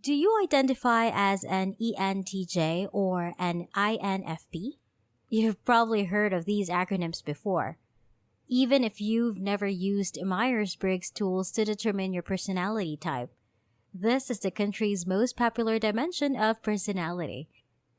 Do you identify as an ENTJ or an INFP? You've probably heard of these acronyms before, even if you've never used Myers-Briggs tools to determine your personality type. This is the country's most popular dimension of personality,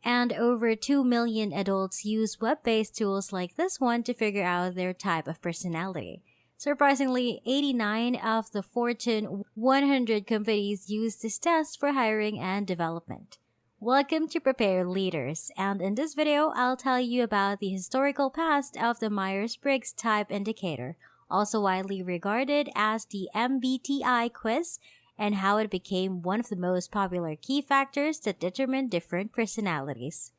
and over 2 million adults use web-based tools like this one to figure out their type of personality. Surprisingly, 89 of the Fortune 100 companies use this test for hiring and development. Welcome to Prepare Leaders, and in this video, I'll tell you about the historical past of the Myers-Briggs Type Indicator, also widely regarded as the MBTI quiz, and how it became one of the most popular key factors that determine different personalities.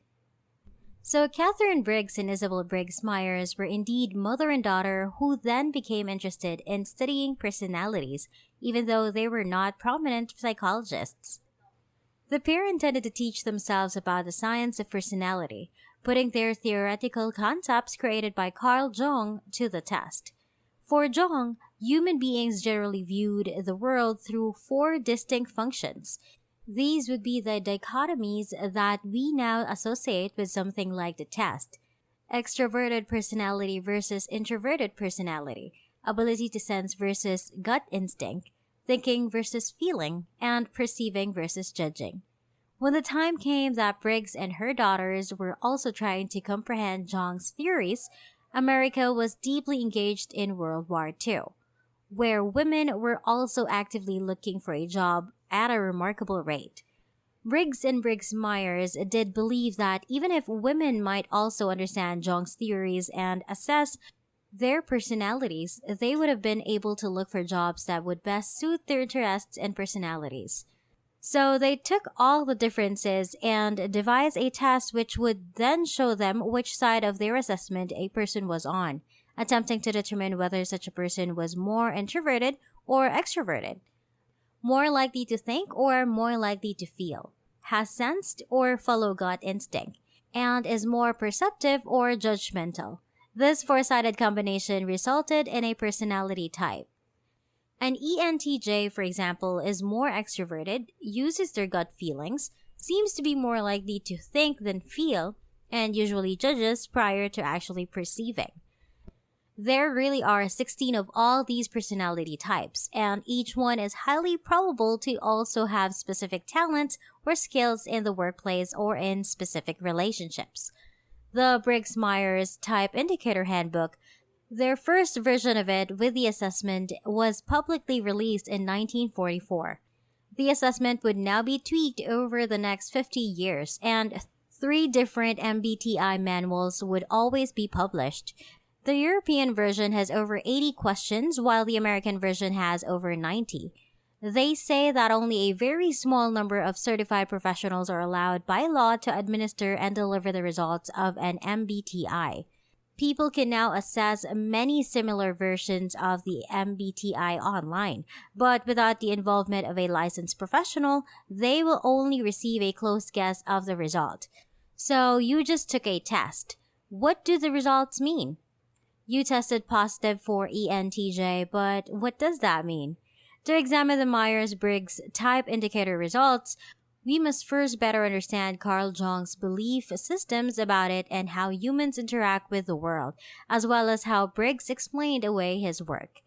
So Katherine Briggs and Isobel Briggs Myers were indeed mother and daughter who then became interested in studying personalities, even though they were not prominent psychologists. The pair intended to teach themselves about the science of personality, putting their theoretical concepts created by Carl Jung to the test. For Jung, human beings generally viewed the world through 4 distinct functions. These would be the dichotomies that we now associate with something like the test: extroverted personality versus introverted personality, ability to sense versus gut instinct, thinking versus feeling, and perceiving versus judging. When the time came that Briggs and her daughters were also trying to comprehend Jung's theories, America was deeply engaged in World War II, where women were also actively looking for a job at a remarkable rate. Briggs and Briggs Myers did believe that even if women might also understand Jung's theories and assess their personalities, they would have been able to look for jobs that would best suit their interests and personalities. So they took all the differences and devised a test which would then show them which side of their assessment a person was on, attempting to determine whether such a person was more introverted or extroverted, more likely to think or more likely to feel, has sensed or follow gut instinct, and is more perceptive or judgmental. This four-sided combination resulted in a personality type. An ENTJ, for example, is more extroverted, uses their gut feelings, seems to be more likely to think than feel, and usually judges prior to actually perceiving. There really are 16 of all these personality types, and each one is highly probable to also have specific talents or skills in the workplace or in specific relationships. The Briggs-Myers Type Indicator Handbook, their first version of it with the assessment, was publicly released in 1944. The assessment would now be tweaked over the next 50 years, and 3 different MBTI manuals would always be published. The European version has over 80 questions, while the American version has over 90. They say that only a very small number of certified professionals are allowed by law to administer and deliver the results of an MBTI. People can now assess many similar versions of the MBTI online, but without the involvement of a licensed professional, they will only receive a close guess of the result. So you just took a test. What do the results mean? You tested positive for ENTJ, but what does that mean? To examine the Myers-Briggs Type Indicator results, we must first better understand Carl Jung's belief systems about it and how humans interact with the world, as well as how Briggs explained away his work.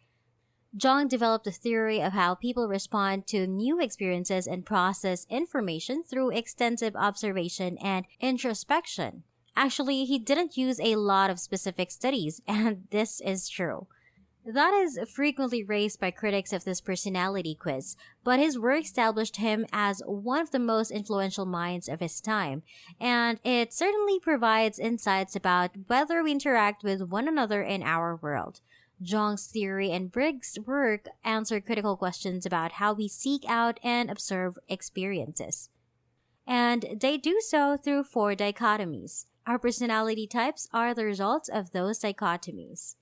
Jung developed a theory of how people respond to new experiences and process information through extensive observation and introspection. Actually, he didn't use a lot of specific studies, and this is true. That is frequently raised by critics of this personality quiz, but his work established him as one of the most influential minds of his time, and it certainly provides insights about whether we interact with one another in our world. Jung's theory and Briggs' work answer critical questions about how we seek out and observe experiences. And they do so through 4 dichotomies. Our personality types are the results of those dichotomies.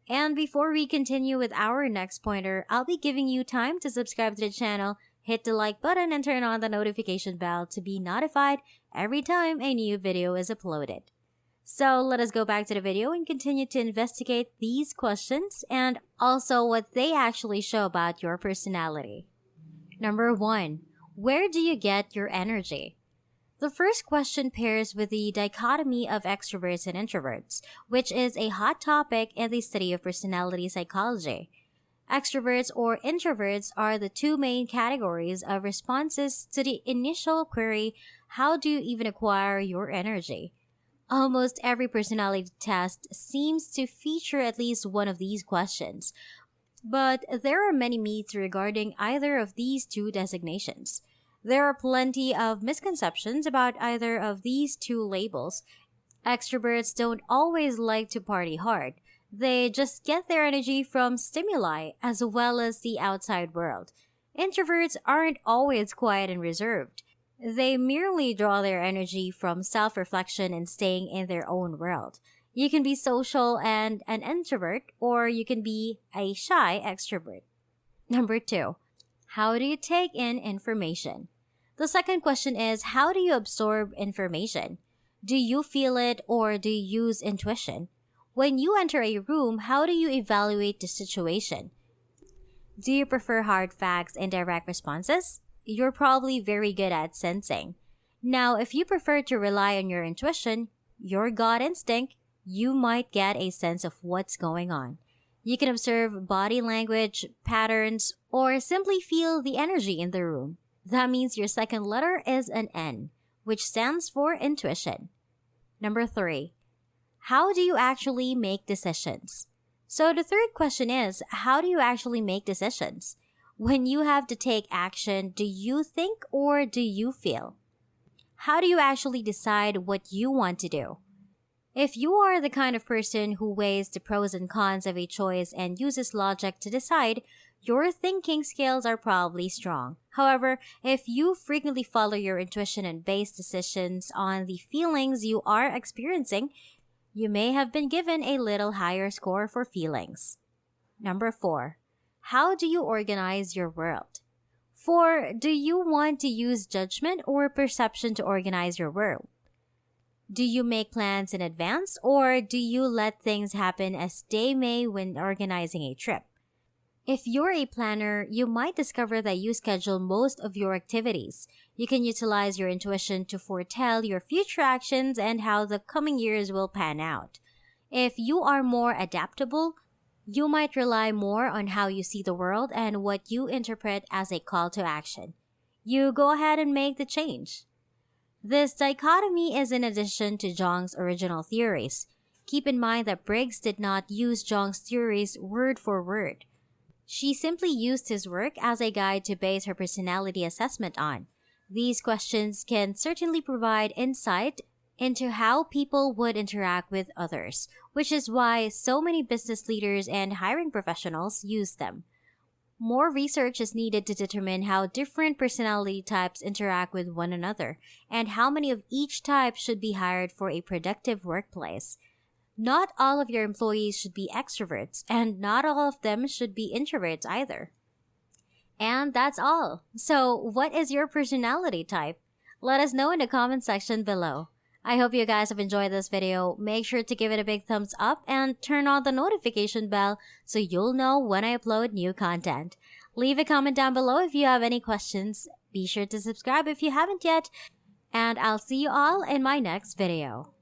And before we continue with our next pointer, I'll be giving you time to subscribe to the channel, hit the like button, and turn on the notification bell to be notified every time a new video is uploaded. So let us go back to the video and continue to investigate these questions and also what they actually show about your personality. Number 1. Where do you get your energy? The first question pairs with the dichotomy of extroverts and introverts, which is a hot topic in the study of personality psychology. Extroverts or introverts are the two main categories of responses to the initial query, how do you even acquire your energy? Almost every personality test seems to feature at least one of these questions, but there are many myths regarding either of these two designations. There are plenty of misconceptions about either of these two labels. Extroverts don't always like to party hard. They just get their energy from stimuli as well as the outside world. Introverts aren't always quiet and reserved. They merely draw their energy from self reflection and staying in their own world. You can be social and an introvert, or you can be a shy extrovert. Number two, how do you take in information? The second question is, how do you absorb information? Do you feel it or do you use intuition? When you enter a room, how do you evaluate the situation? Do you prefer hard facts and direct responses? You're probably very good at sensing. Now, if you prefer to rely on your intuition, your gut instinct, you might get a sense of what's going on. You can observe body language, patterns, or simply feel the energy in the room. That means your second letter is an N, which stands for intuition. Number three, how do you actually make decisions? So the third question is, how do you actually make decisions? When you have to take action, do you think or do you feel? How do you actually decide what you want to do? If you are the kind of person who weighs the pros and cons of a choice and uses logic to decide, your thinking skills are probably strong. However, if you frequently follow your intuition and base decisions on the feelings you are experiencing, you may have been given a little higher score for feelings. Number four, how do you organize your world? 4. Do you want to use judgment or perception to organize your world? Do you make plans in advance or do you let things happen as they may when organizing a trip? If you're a planner, you might discover that you schedule most of your activities. You can utilize your intuition to foretell your future actions and how the coming years will pan out. If you are more adaptable, you might rely more on how you see the world and what you interpret as a call to action. You go ahead and make the change. This dichotomy is in addition to Jung's original theories. Keep in mind that Briggs did not use Jung's theories word for word. She simply used his work as a guide to base her personality assessment on. These questions can certainly provide insight into how people would interact with others, which is why so many business leaders and hiring professionals use them. More research is needed to determine how different personality types interact with one another, and how many of each type should be hired for a productive workplace. Not all of your employees should be extroverts, and not all of them should be introverts either. And that's all. So, what is your personality type? Let us know in the comment section below. I hope you guys have enjoyed this video. Make sure to give it a big thumbs up and turn on the notification bell so you'll know when I upload new content. Leave a comment down below if you have any questions. Be sure to subscribe if you haven't yet. And I'll see you all in my next video.